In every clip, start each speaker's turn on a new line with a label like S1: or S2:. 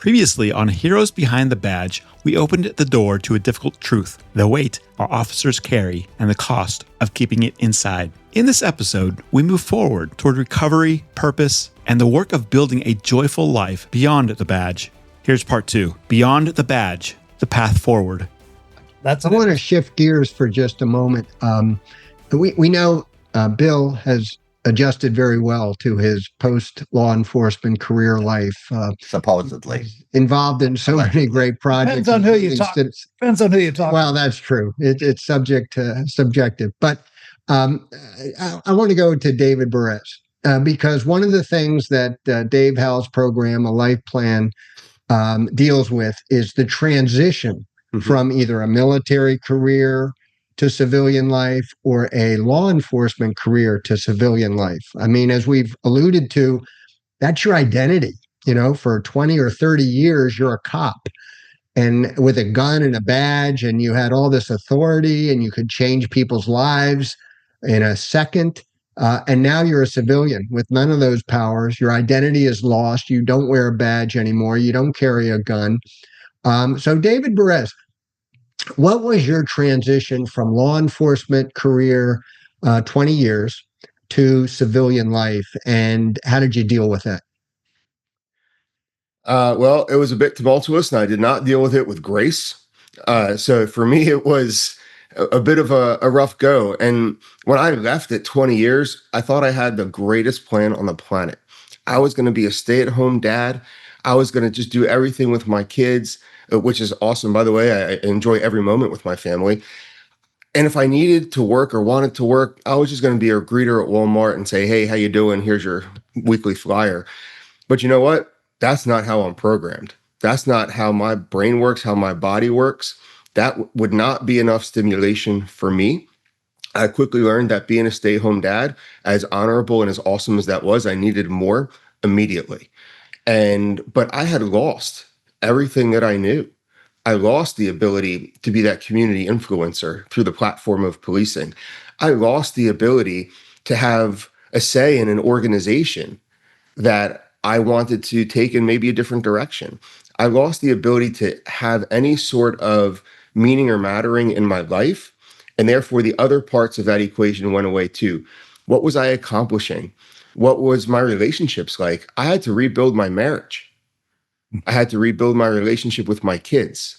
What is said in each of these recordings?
S1: Previously on Heroes Behind the Badge, we opened the door to a difficult truth, the weight our officers carry and the cost of keeping it inside. In this episode, we move forward toward recovery, purpose, and the work of building a joyful life beyond the badge. Here's part 2, Beyond the Badge, the Path Forward.
S2: I want to shift gears for just a moment. We know Bill has adjusted very well to his post-law enforcement career life.
S3: Supposedly.
S2: Involved in so many great projects.
S4: Depends on who you talk. Depends on who you talk.
S2: Well, that's true. It's subjective. But I want to go to David Berez because one of the things that Dave Howe's program, A Life Plan, deals with is the transition from either a military career to civilian life or a law enforcement career to civilian life. I mean, as we've alluded to, that's your identity. You know, for 20 or 30 years, you're a cop and with a gun and a badge, and you had all this authority and you could change people's lives in a second. And now you're a civilian with none of those powers. Your identity is lost. You don't wear a badge anymore. You don't carry a gun. So David Berez, what was your transition from law enforcement career, 20 years, to civilian life, and how did you deal with that?
S3: Well, it was a bit tumultuous, and I did not deal with it with grace. So for me, it was a bit of a rough go. And when I left at 20 years, I thought I had the greatest plan on the planet. I was going to be a stay-at-home dad. I was going to just do everything with my kids, which is awesome. By the way, I enjoy every moment with my family. And if I needed to work or wanted to work, I was just going to be a greeter at Walmart and say, hey, how you doing? Here's your weekly flyer. But you know what? That's not how I'm programmed. That's not how my brain works, how my body works. That would not be enough stimulation for me. I quickly learned that being a stay-at-home dad, as honorable and as awesome as that was, I needed more immediately. But I had lost everything that I knew. I lost the ability to be that community influencer through the platform of policing. I lost the ability to have a say in an organization that I wanted to take in maybe a different direction. I lost the ability to have any sort of meaning or mattering in my life. And therefore, the other parts of that equation went away too. What was I accomplishing? What was my relationships like? I had to rebuild my marriage. I had to rebuild my relationship with my kids.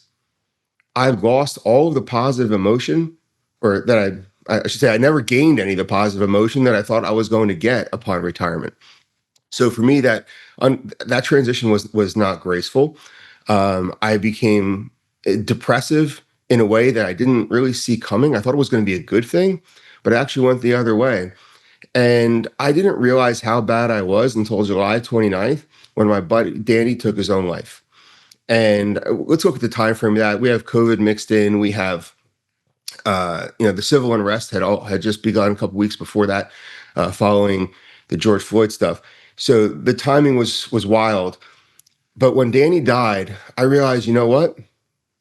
S3: I lost all of the positive emotion, or that I should say, I never gained any of the positive emotion that I thought I was going to get upon retirement. So for me, that transition was not graceful. I became depressive in a way that I didn't really see coming. I thought it was going to be a good thing, but it actually went the other way. And I didn't realize how bad I was until July 29th, when my buddy Danny took his own life. And let's look at the time frame of that. We have COVID mixed in. We have, the civil unrest had just begun a couple weeks before that, following the George Floyd stuff. So the timing was wild. But when Danny died, I realized, you know what?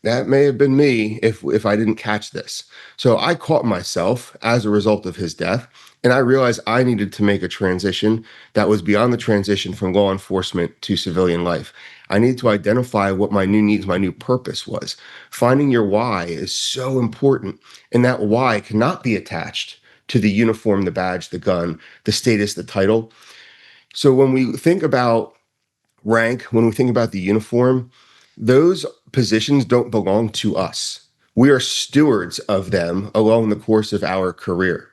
S3: That may have been me if I didn't catch this. So I caught myself as a result of his death. And I realized I needed to make a transition that was beyond the transition from law enforcement to civilian life. I needed to identify what my new needs, my new purpose was. Finding your why is so important. And that why cannot be attached to the uniform, the badge, the gun, the status, the title. So when we think about rank, when we think about the uniform, those positions don't belong to us. We are stewards of them along the course of our career.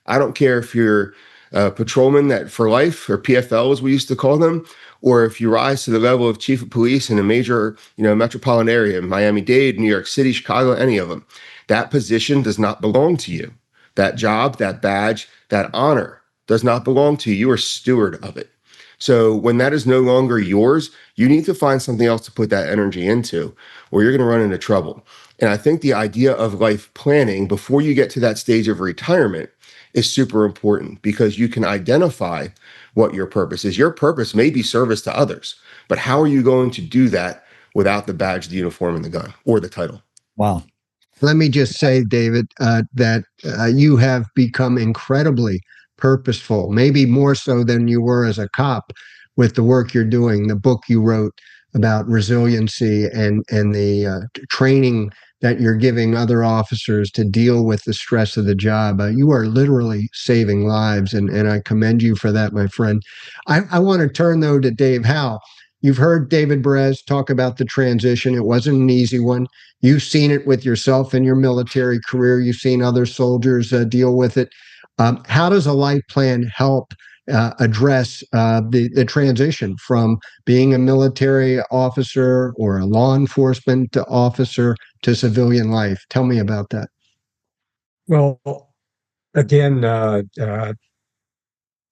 S3: I don't care if you're a patrolman that for life, or PFL as we used to call them, or if you rise to the level of chief of police in a major, metropolitan area, Miami-Dade, New York City, Chicago, any of them. That position does not belong to you. That job, that badge, that honor does not belong to you. You are steward of it. So when that is no longer yours, you need to find something else to put that energy into, or you're going to run into trouble. And I think the idea of life planning before you get to that stage of retirement is super important, because you can identify what your purpose is. Your purpose may be service to others, but how are you going to do that without the badge, the uniform, and the gun, or the title?
S4: Wow.
S2: Let me just say, David, that you have become incredibly purposeful, maybe more so than you were as a cop, with the work you're doing, the book you wrote, about resiliency and the training that you're giving other officers to deal with the stress of the job. You are literally saving lives, and I commend you for that, my friend. I want to turn, though, to Dave Howe. You've heard David Berez talk about the transition. It wasn't an easy one. You've seen it with yourself in your military career. You've seen other soldiers deal with it. How does a life plan help address the transition from being a military officer or a law enforcement officer to civilian life? Tell me about that.
S5: Well, again,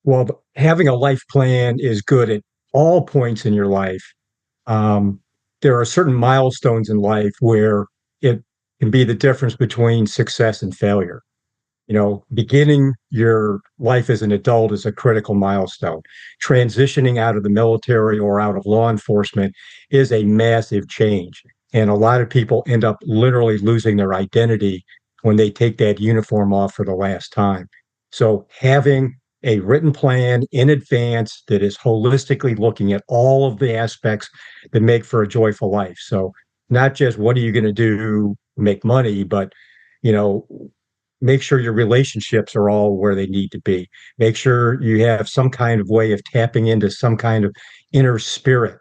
S5: well, having a life plan is good at all points in your life. There are certain milestones in life where it can be the difference between success and failure. Beginning your life as an adult is a critical milestone. Transitioning out of the military or out of law enforcement is a massive change. And a lot of people end up literally losing their identity when they take that uniform off for the last time. So having a written plan in advance that is holistically looking at all of the aspects that make for a joyful life. So not just what are you going to do, make money, but, make sure your relationships are all where they need to be. Make sure you have some kind of way of tapping into some kind of inner spirit.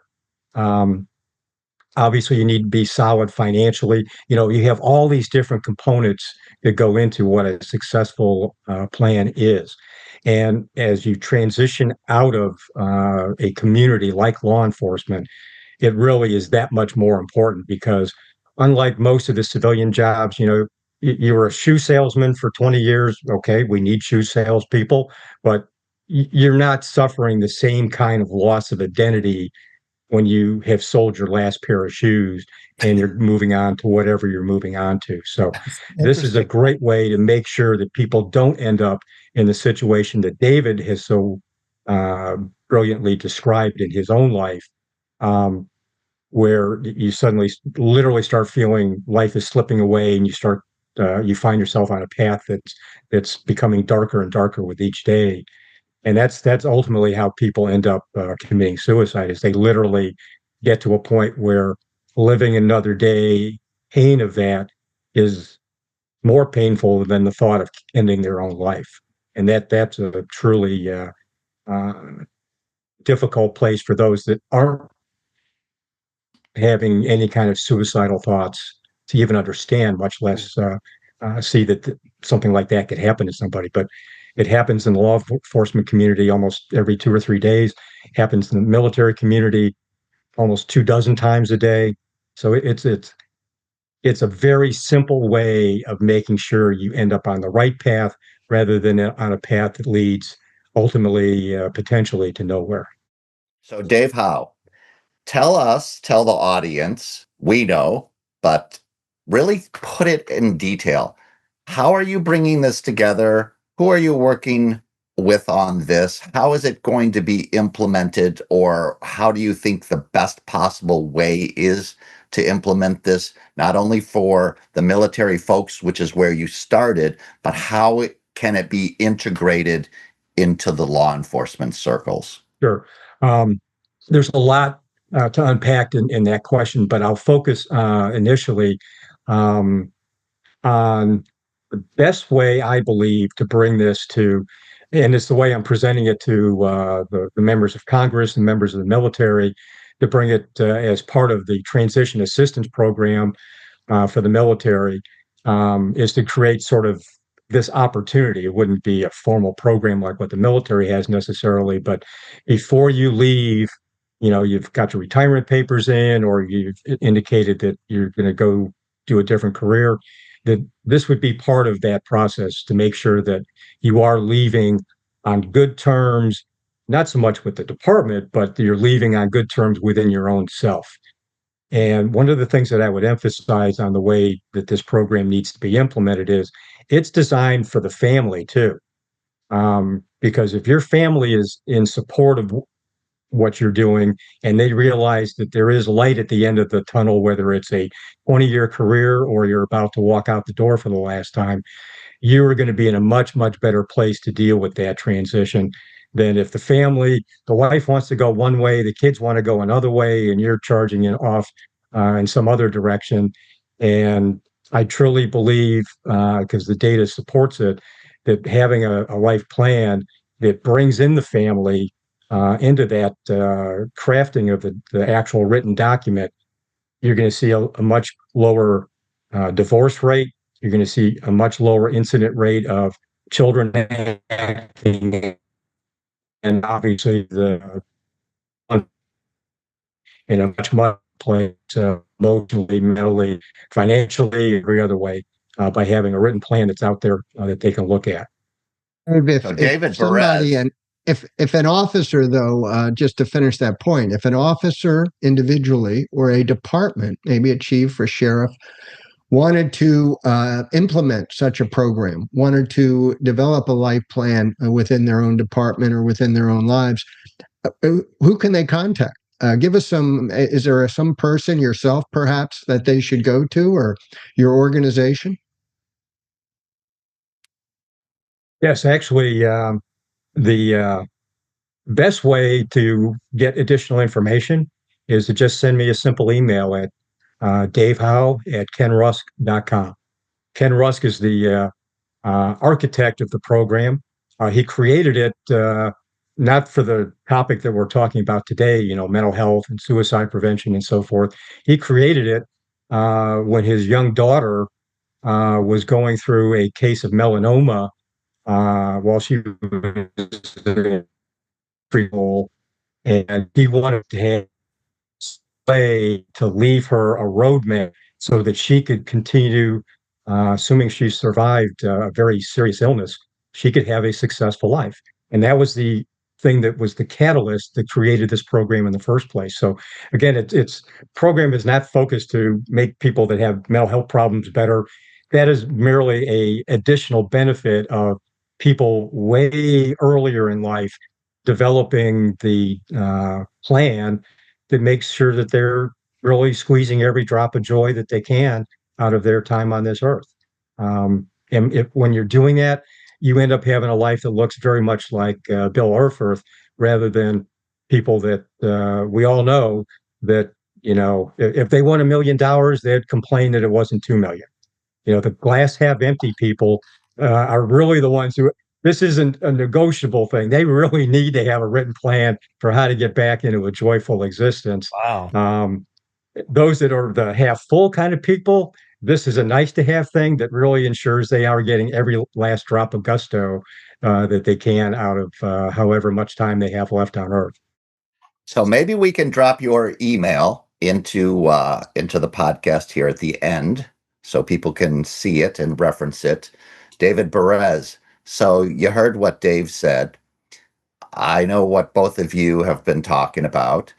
S5: Obviously, you need to be solid financially. You have all these different components that go into what a successful plan is. And as you transition out of a community like law enforcement, it really is that much more important because unlike most of the civilian jobs, you were a shoe salesman for 20 years. Okay, we need shoe salespeople, but you're not suffering the same kind of loss of identity when you have sold your last pair of shoes and you're moving on to whatever you're moving on to. So this is a great way to make sure that people don't end up in the situation that David has so brilliantly described in his own life, where you suddenly literally start feeling life is slipping away and you find yourself on a path that's becoming darker and darker with each day. And that's ultimately how people end up committing suicide, is they literally get to a point where living another day, pain of that is more painful than the thought of ending their own life. And that's a truly difficult place for those that aren't having any kind of suicidal thoughts to even understand, much less see that something like that could happen to somebody. But it happens in the law enforcement community almost every 2 or 3 days. Happens in the military community almost 24 times a day. So it's a very simple way of making sure you end up on the right path rather than on a path that leads ultimately, potentially, to nowhere.
S6: So, Dave Howe, tell the audience, we know, but really put it in detail. How are you bringing this together? Who are you working with on this? How is it going to be implemented, or how do you think the best possible way is to implement this, not only for the military folks, which is where you started, but how can it be integrated into the law enforcement circles?
S5: Sure. There's a lot to unpack in that question, but I'll focus initially on the best way, I believe, to bring this to, and it's the way I'm presenting it to the members of Congress and members of the military, to bring it as part of the transition assistance program for the military, is to create sort of this opportunity. It wouldn't be a formal program like what the military has necessarily, but before you leave, you've got your retirement papers in, or you've indicated that you're going to go do a different career, that this would be part of that process to make sure that you are leaving on good terms, not so much with the department, but you're leaving on good terms within your own self. And one of the things that I would emphasize on the way that this program needs to be implemented is it's designed for the family too. Because if your family is in support of what you're doing and they realize that there is light at the end of the tunnel, whether it's a 20-year career or you're about to walk out the door for the last time, you are going to be in a much, much better place to deal with that transition. than if the wife wants to go one way, the kids want to go another way, and you're charging it off in some other direction. And I truly believe, because the data supports it, that having a life plan that brings in the family into that crafting of the actual written document, you're going to see a much lower divorce rate. You're going to see a much lower incident rate of children acting, and obviously in a much place emotionally, mentally, financially, every other way by having a written plan that's out there that they can look at.
S6: So David
S2: If somebody,
S6: Berez,
S2: and if an officer, though, just to finish that point, if an officer individually or a department, maybe a chief or sheriff, wanted to implement such a program, wanted to develop a life plan within their own department or within their own lives, who can they contact? Give us some, is there some person, yourself perhaps, that they should go to, or your organization?
S5: Yes, actually, the best way to get additional information is to just send me a simple email at davehowe@kenrusk.com. Ken Rusk is the architect of the program. He created it not for the topic that we're talking about today, mental health and suicide prevention and so forth. He created it when his young daughter was going through a case of melanoma while she was in preschool, and he wanted to have a way to leave her a roadmap so that she could continue, assuming she survived a very serious illness, she could have a successful life. And that was the thing that was the catalyst that created this program in the first place. So again, it's program is not focused to make people that have mental health problems better. That is merely a additional benefit of people way earlier in life developing the plan that makes sure that they're really squeezing every drop of joy that they can out of their time on this earth. And when you're doing that, you end up having a life that looks very much like Bill Erfurth, rather than people that we all know that, if they won $1 million, they'd complain that it wasn't 2 million. The glass half empty people are really the ones who, this isn't a negotiable thing. They really need to have a written plan for how to get back into a joyful existence.
S1: Wow.
S5: Those that are the half full kind of people, this is a nice to have thing that really ensures they are getting every last drop of gusto that they can out of however much time they have left on Earth.
S6: So maybe we can drop your email into the podcast here at the end, so people can see it and reference it. David Berez. So you heard what Dave said. I know what both of you have been talking about.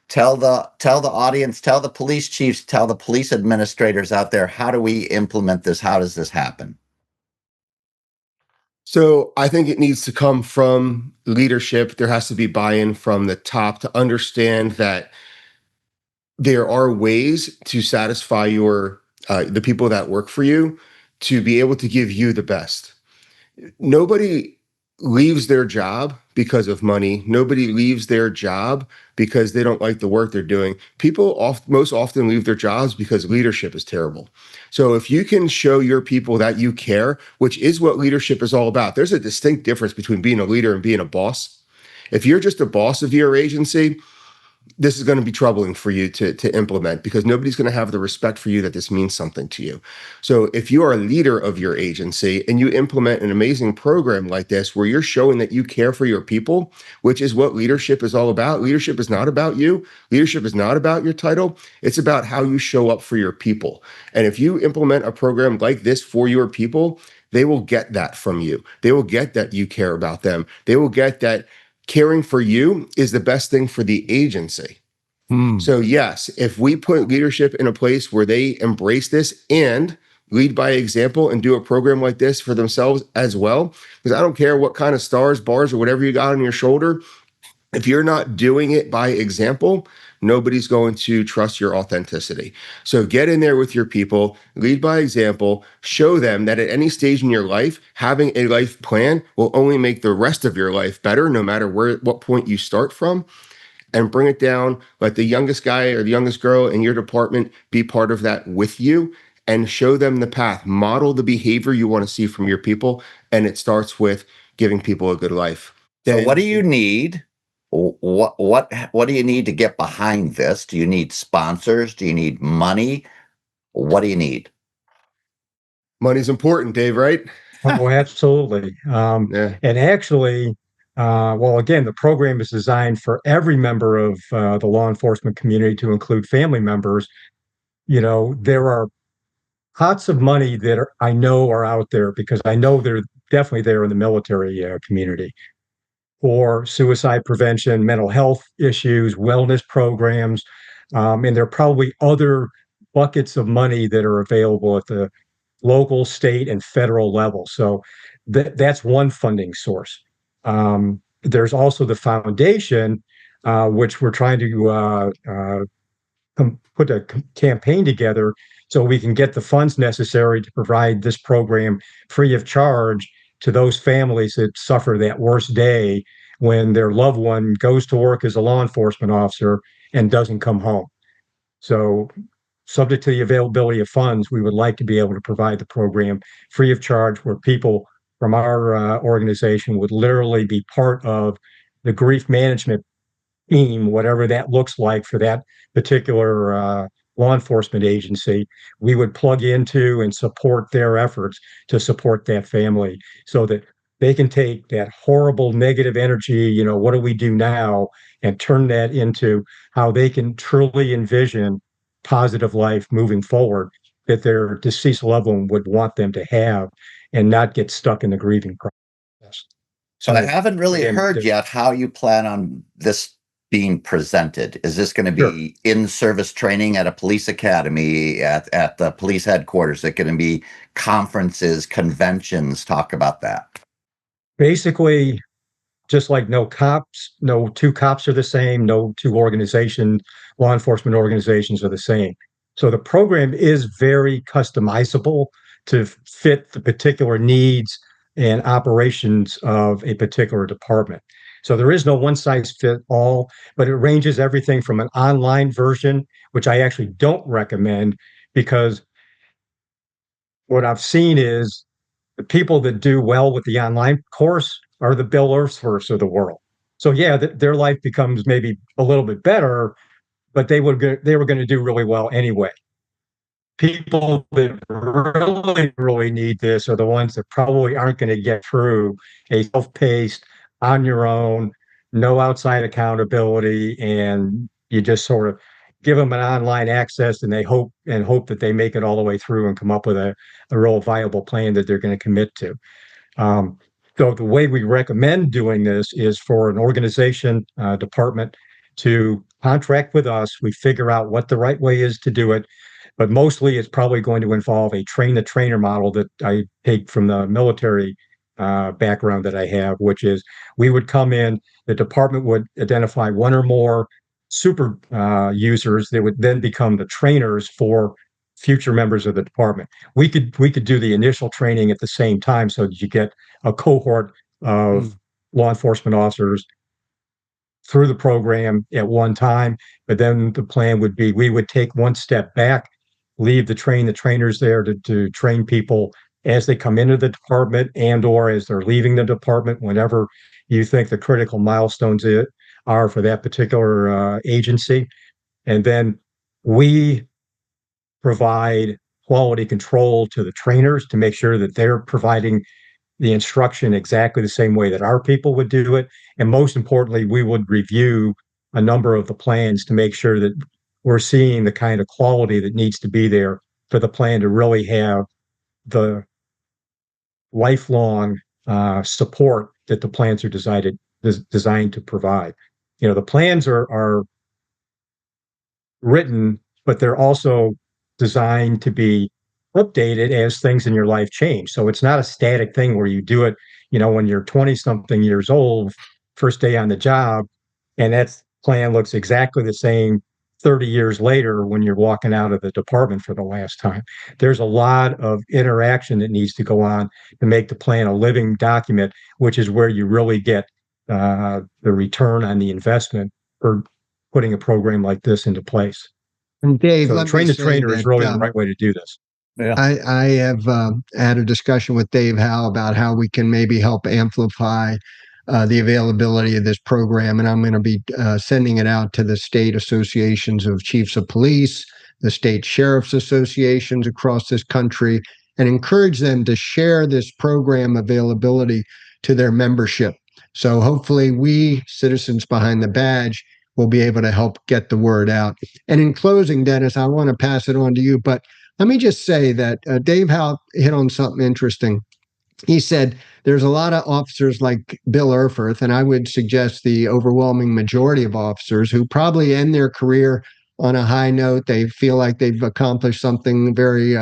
S6: Tell the audience, tell the police chiefs, tell the police administrators out there, how do we implement this? How does this happen?
S3: So I think it needs to come from leadership. There has to be buy-in from the top to understand that there are ways to satisfy your the people that work for you, to be able to give you the best. Nobody leaves their job because of money. Nobody leaves their job because they don't like the work they're doing. People most often leave their jobs because leadership is terrible. So if you can show your people that you care, which is what leadership is all about, there's a distinct difference between being a leader and being a boss. If you're just a boss of your agency, this is going to be troubling for you to implement, because nobody's going to have the respect for you that this means something to you. So if you are a leader of your agency and you implement an amazing program like this, where you're showing that you care for your people, which is what leadership is all about. Leadership is not about you. Leadership is not about your title. It's about how you show up for your people. And if you implement a program like this for your people, they will get that from you. They will get that you care about them. They will get that caring for you is the best thing for the agency. So yes, if we put leadership in a place where they embrace this and lead by example and do a program like this for themselves as well, because I don't care what kind of stars, bars, or whatever you got on your shoulder, if you're not doing it by example, nobody's going to trust your authenticity. So get in there with your people, lead by example, show them that at any stage in your life, having a life plan will only make the rest of your life better, no matter what point you start from. And bring it down. Let the youngest guy or the youngest girl in your department be part of that with you, and show them the path. Model the behavior you want to see from your people. And it starts with giving people a good life.
S6: So what do you need? What do you need to get behind this? Do you need sponsors? Do you need money? What do you need?
S3: Money's important, Dave, right?
S5: Oh, absolutely.
S3: Yeah.
S5: And actually, well, again, the program is designed for every member of the law enforcement community, to include family members. There are pots of money that I know are out there, because I know they're definitely there in the military community, for suicide prevention, mental health issues, wellness programs. And there are probably other buckets of money that are available at the local, state, and federal level. So that's one funding source. There's also the foundation, which we're trying to put a campaign together so we can get the funds necessary to provide this program free of charge to those families that suffer that worst day when their loved one goes to work as a law enforcement officer and doesn't come home. So, subject to the availability of funds, we would like to be able to provide the program free of charge, where people from our organization would literally be part of the grief management team, whatever that looks like for that particular law enforcement agency. We would plug into and support their efforts to support that family, so that they can take that horrible negative energy, what do we do now, and turn that into how they can truly envision positive life moving forward that their deceased loved one would want them to have, and not get stuck in the grieving process.
S6: So I haven't really heard yet how you plan on this being presented. Is this going to be in-service training at a police academy, at the police headquarters? Is it going to be conferences, conventions? Talk about that.
S5: Basically, just like no two cops are the same, no two law enforcement organizations are the same. So the program is very customizable to fit the particular needs and operations of a particular department. So there is no one size fit all, but it ranges everything from an online version, which I actually don't recommend, because what I've seen is the people that do well with the online course are the Bill Erfurths of the world. So yeah, their life becomes maybe a little bit better, but they were going to do really well anyway. People that really need this are the ones that probably aren't going to get through a self-paced, on your own, no outside accountability, and you just sort of give them an online access, and they hope that they make it all the way through and come up with a real viable plan that they're going to commit to. So the way we recommend doing this is for an organization, department, to contract with us. We figure out what the right way is to do it, but mostly it's probably going to involve a train-the-trainer model that I take from the military background that I have, which is we would come in, the department would identify one or more super users that would then become the trainers for future members of the department. We could do the initial training at the same time, so that you get a cohort of law enforcement officers through the program at one time. But then the plan would be we would take one step back, leave the trainers there to train people as they come into the department and or as they're leaving the department, whenever you think the critical milestones are for that particular agency. And then we provide quality control to the trainers to make sure that they're providing the instruction exactly the same way that our people would do it. And most importantly, we would review a number of the plans to make sure that we're seeing the kind of quality that needs to be there for the plan to really have the lifelong support that the plans are designed to provide. The plans are written, but they're also designed to be updated as things in your life change. So it's not a static thing where you do it, when you're 20 something years old, first day on the job, and that plan looks exactly the same 30 years later when you're walking out of the department for the last time. There's a lot of interaction that needs to go on to make the plan a living document, which is where you really get the return on the investment for putting a program like this into place.
S2: And Dave,
S5: so train the trainer is really the right way to do this.
S2: Yeah. I have had a discussion with Dave Howe about how we can maybe help amplify the availability of this program. And I'm going to be sending it out to the state associations of chiefs of police, the state sheriff's associations across this country, and encourage them to share this program availability to their membership. So hopefully we, citizens behind the badge, will be able to help get the word out. And in closing, Dennis, I want to pass it on to you, but let me just say that Dave Howe hit on something interesting. He said there's a lot of officers like Bill Erfurth, and I would suggest the overwhelming majority of officers who probably end their career on a high note. They feel like they've accomplished something very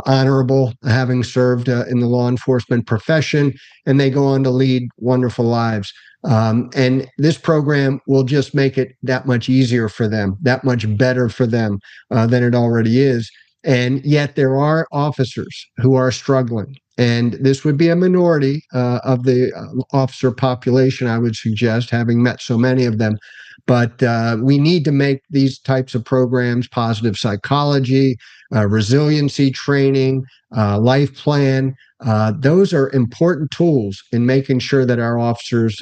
S2: honorable, having served in the law enforcement profession, and they go on to lead wonderful lives. And this program will just make it that much easier for them, that much better for them than it already is. And yet there are officers who are struggling. And this would be a minority of the officer population, I would suggest, having met so many of them. But we need to make these types of programs, positive psychology, resiliency training, life plan. Those are important tools in making sure that our officers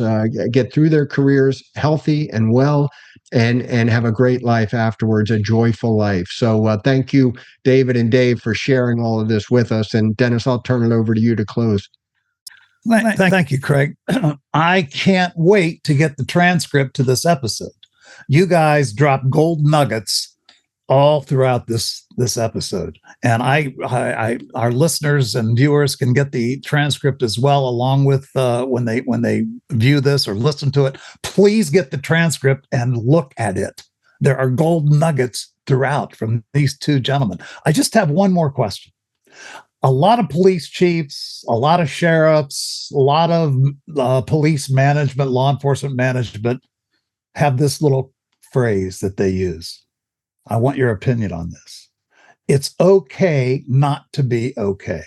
S2: get through their careers healthy and well, and have a great life afterwards, a joyful life. So thank you, David and Dave, for sharing all of this with us. And Dennis, I'll turn it over to you to close.
S4: Thank you, Craig. I can't wait to get the transcript to this episode. You guys drop gold nuggets all throughout this episode, and our listeners and viewers can get the transcript as well, along with when they view this or listen to it. Please get the transcript and look at it. There are gold nuggets throughout from these two gentlemen. I just have one more question. A lot of police chiefs, a lot of sheriffs, a lot of police management, law enforcement management have this little phrase that they use. I want your opinion on this. It's okay not to be okay.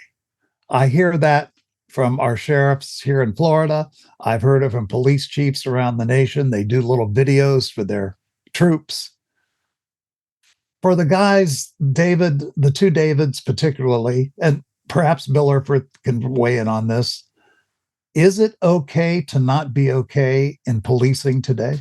S4: I hear that from our sheriffs here in Florida. I've heard it from police chiefs around the nation. They do little videos for their troops. For the guys, David, the two Davids particularly, and perhaps Bill Erfurth can weigh in on this. Is it okay to not be okay in policing today?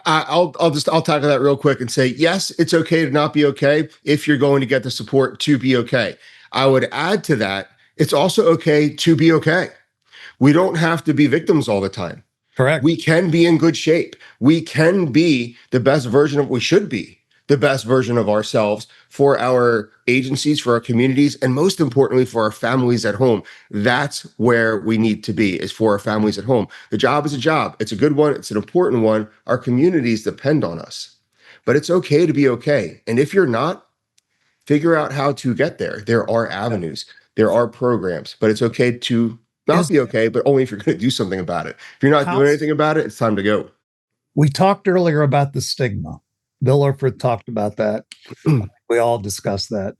S3: I'll tackle that real quick and say, yes, it's okay to not be okay if you're going to get the support to be okay. I would add to that, it's also okay to be okay. We don't have to be victims all the time.
S4: Correct.
S3: We can be in good shape. We can be the best version of, we should be the best version of ourselves for our agencies, for our communities, and most importantly, for our families at home. That's where we need to be, is for our families at home. The job is a job. It's a good one. It's an important one. Our communities depend on us. But it's okay to be okay. And if you're not, figure out how to get there. There are avenues. There are programs. But it's okay to not be okay, but only if you're going to do something about it. If you're not doing anything about it, it's time to go.
S4: We talked earlier about the stigma. Bill Erfurth talked about that. We all discussed that.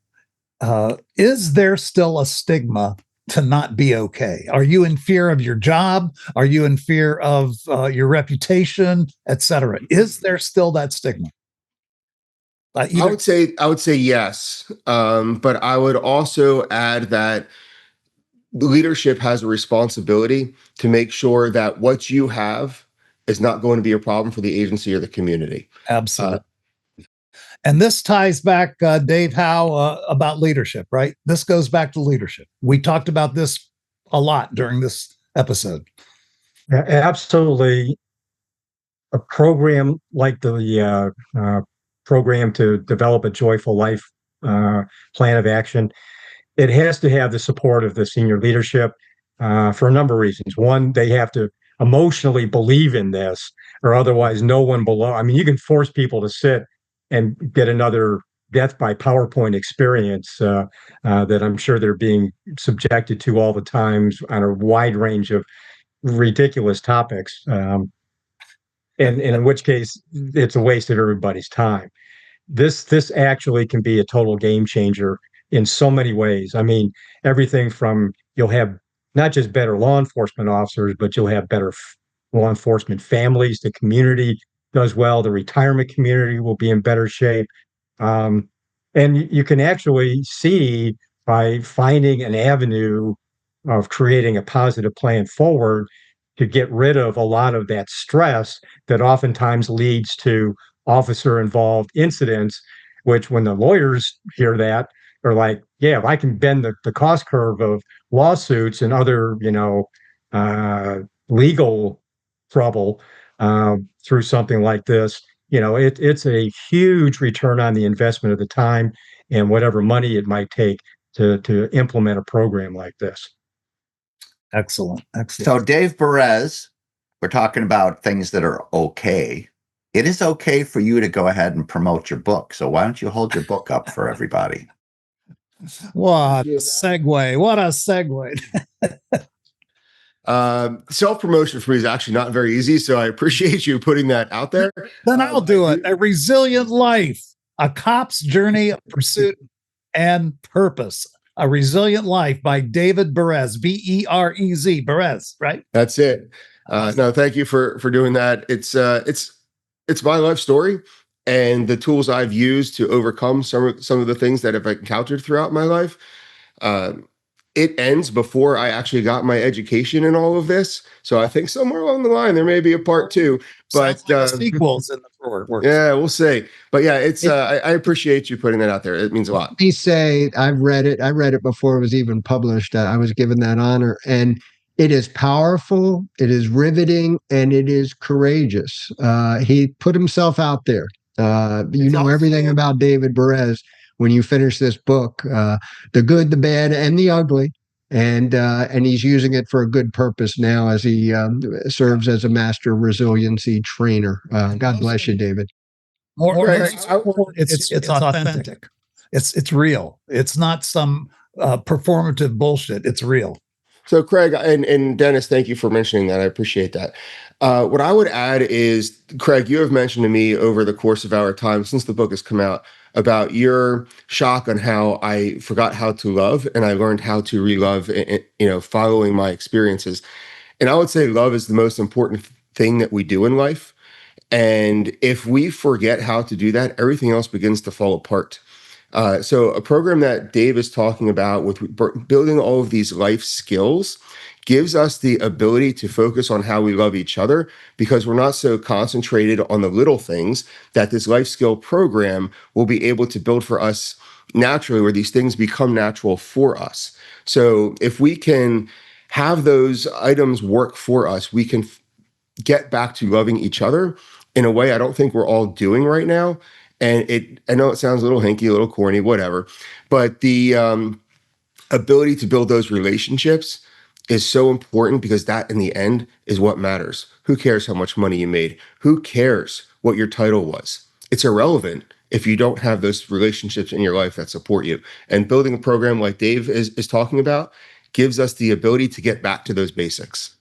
S4: Is there still a stigma to not be okay? Are you in fear of your job? Are you in fear of your reputation, et cetera? Is there still that stigma?
S3: I would say yes. But I would also add that leadership has a responsibility to make sure that what you have is not going to be a problem for the agency or the community.
S4: Absolutely. And this ties back, Dave Howe, about leadership, right? This goes back to leadership. We talked about this a lot during this episode.
S5: Yeah, absolutely. A program like the program to develop a joyful life plan of action, it has to have the support of the senior leadership for a number of reasons. One, they have to emotionally believe in this, or otherwise no one below. I mean, you can force people to sit and get another death by PowerPoint experience that I'm sure they're being subjected to all the times on a wide range of ridiculous topics. and in which case it's a waste of everybody's time. This actually can be a total game changer in so many ways. I mean, everything from you'll have not just better law enforcement officers, but you'll have better law enforcement families. The community does well. The retirement community will be in better shape. And you can actually see by finding an avenue of creating a positive plan forward to get rid of a lot of that stress that oftentimes leads to officer involved incidents, which when the lawyers hear that, are like, yeah, if I can bend the cost curve of lawsuits and other, legal trouble through something like this, it's a huge return on the investment of the time and whatever money it might take to implement a program like this.
S4: Excellent.
S6: So, Dave Berez, we're talking about things that are okay. It is okay for you to go ahead and promote your book. So why don't you hold your book up for everybody?
S4: What a segue. What a segue.
S3: Self-promotion for me is actually not very easy, so I appreciate you putting that out there.
S4: Then I'll do it. A Resilient Life, a cop's journey of pursuit and purpose. A Resilient Life by David Berez, B-E-R-E-Z, Berez, right?
S3: That's it. No, thank you for doing that. It's my life story and the tools I've used to overcome some of the things that I've encountered throughout my life. It ends before I actually got my education in all of this. So I think somewhere along the line there may be a part two. But
S4: sequels in the works.
S3: Yeah, we'll see. But yeah, I appreciate you putting that out there. It means a lot.
S2: Let me say, I've read it. I read it before it was even published. I was given that honor, and it is powerful. It is riveting, and it is courageous. He put himself out there. You know everything about David Berez when you finish this book, the good, the bad, and the ugly. And he's using it for a good purpose now as he serves as a master resiliency trainer. God bless you, David.
S4: It's authentic. It's real. It's not some performative bullshit. It's real.
S3: So Craig and Dennis, thank you for mentioning that. I appreciate that. What I would add is, Craig, you have mentioned to me over the course of our time since the book has come out about your shock on how I forgot how to love and I learned how to re-love, following my experiences. And I would say love is the most important thing that we do in life. And if we forget how to do that, everything else begins to fall apart. So a program that Dave is talking about with building all of these life skills gives us the ability to focus on how we love each other because we're not so concentrated on the little things that this life skill program will be able to build for us naturally, where these things become natural for us. So if we can have those items work for us, we can get back to loving each other in a way I don't think we're all doing right now. And I know it sounds a little hinky, a little corny, whatever, but the ability to build those relationships is so important because that in the end is what matters. Who cares how much money you made? Who cares what your title was? It's irrelevant if you don't have those relationships in your life that support you. And building a program like Dave is talking about gives us the ability to get back to those basics.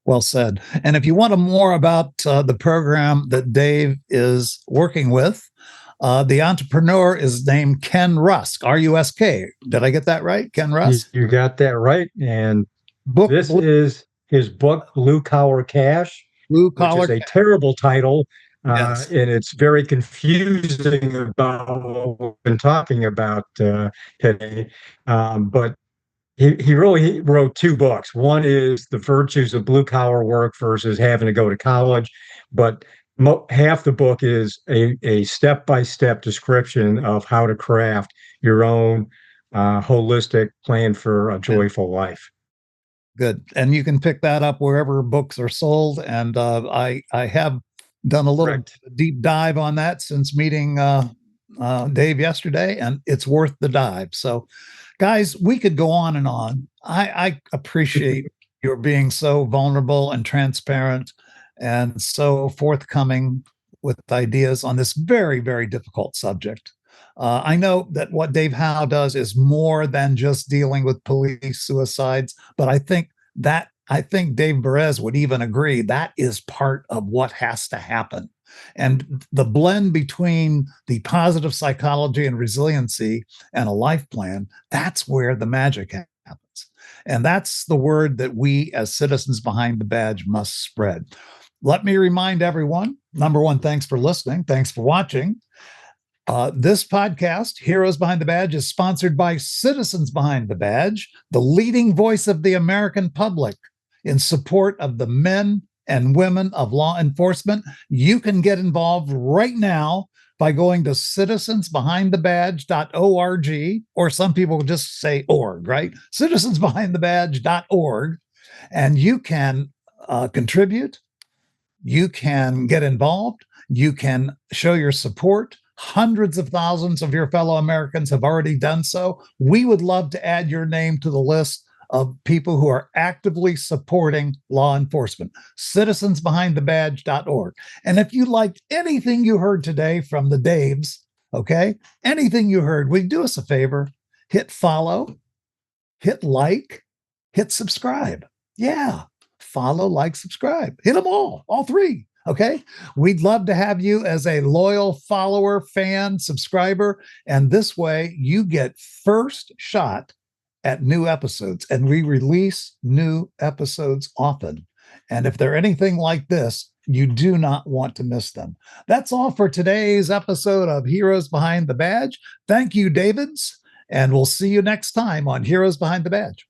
S4: Well said. And if you want to more about the program that Dave is working with, the entrepreneur is named Ken Rusk, R-U-S-K. Did I get that right? Ken Rusk?
S5: You got that right. And this is his book, Blue Collar Cash, which is a terrible title. Yes. And it's very confusing about what we've been talking about today. But he really wrote two books. One is The Virtues of Blue Collar Work versus having to go to college. But half the book is a step-by-step description of how to craft your own holistic plan for a joyful life.
S4: Good. And you can pick that up wherever books are sold. And I have done a little deep dive on that since meeting Dave yesterday, and it's worth the dive. So, guys, we could go on and on. I appreciate your being so vulnerable and transparent and so forthcoming with ideas on this very, very difficult subject. I know that what Dave Howe does is more than just dealing with police suicides, but I think that I think Dave Berez would even agree that is part of what has to happen. And the blend between the positive psychology and resiliency and a life plan, that's where the magic happens. And that's the word that we as citizens behind the badge must spread. Let me remind everyone, number one, thanks for listening. Thanks for watching. This podcast, Heroes Behind the Badge, is sponsored by Citizens Behind the Badge, the leading voice of the American public in support of the men and women of law enforcement. You can get involved right now by going to citizensbehindthebadge.org, or some people just say org, right? Citizensbehindthebadge.org, and you can contribute, you can get involved, you can show your support. Hundreds of thousands of your fellow Americans have already done so. We would love to add your name to the list of people who are actively supporting law enforcement. Citizensbehindthebadge.org. And if you liked anything you heard today from the Daves, okay, anything you heard, will you do us a favor? Hit follow, hit like, hit subscribe. Yeah, follow, like, subscribe. Hit them all three. Okay. We'd love to have you as a loyal follower, fan, subscriber. And this way you get first shot at new episodes, and we release new episodes often. And if they're anything like this, you do not want to miss them. That's all for today's episode of Heroes Behind the Badge. Thank you, Davids, and we'll see you next time on Heroes Behind the Badge.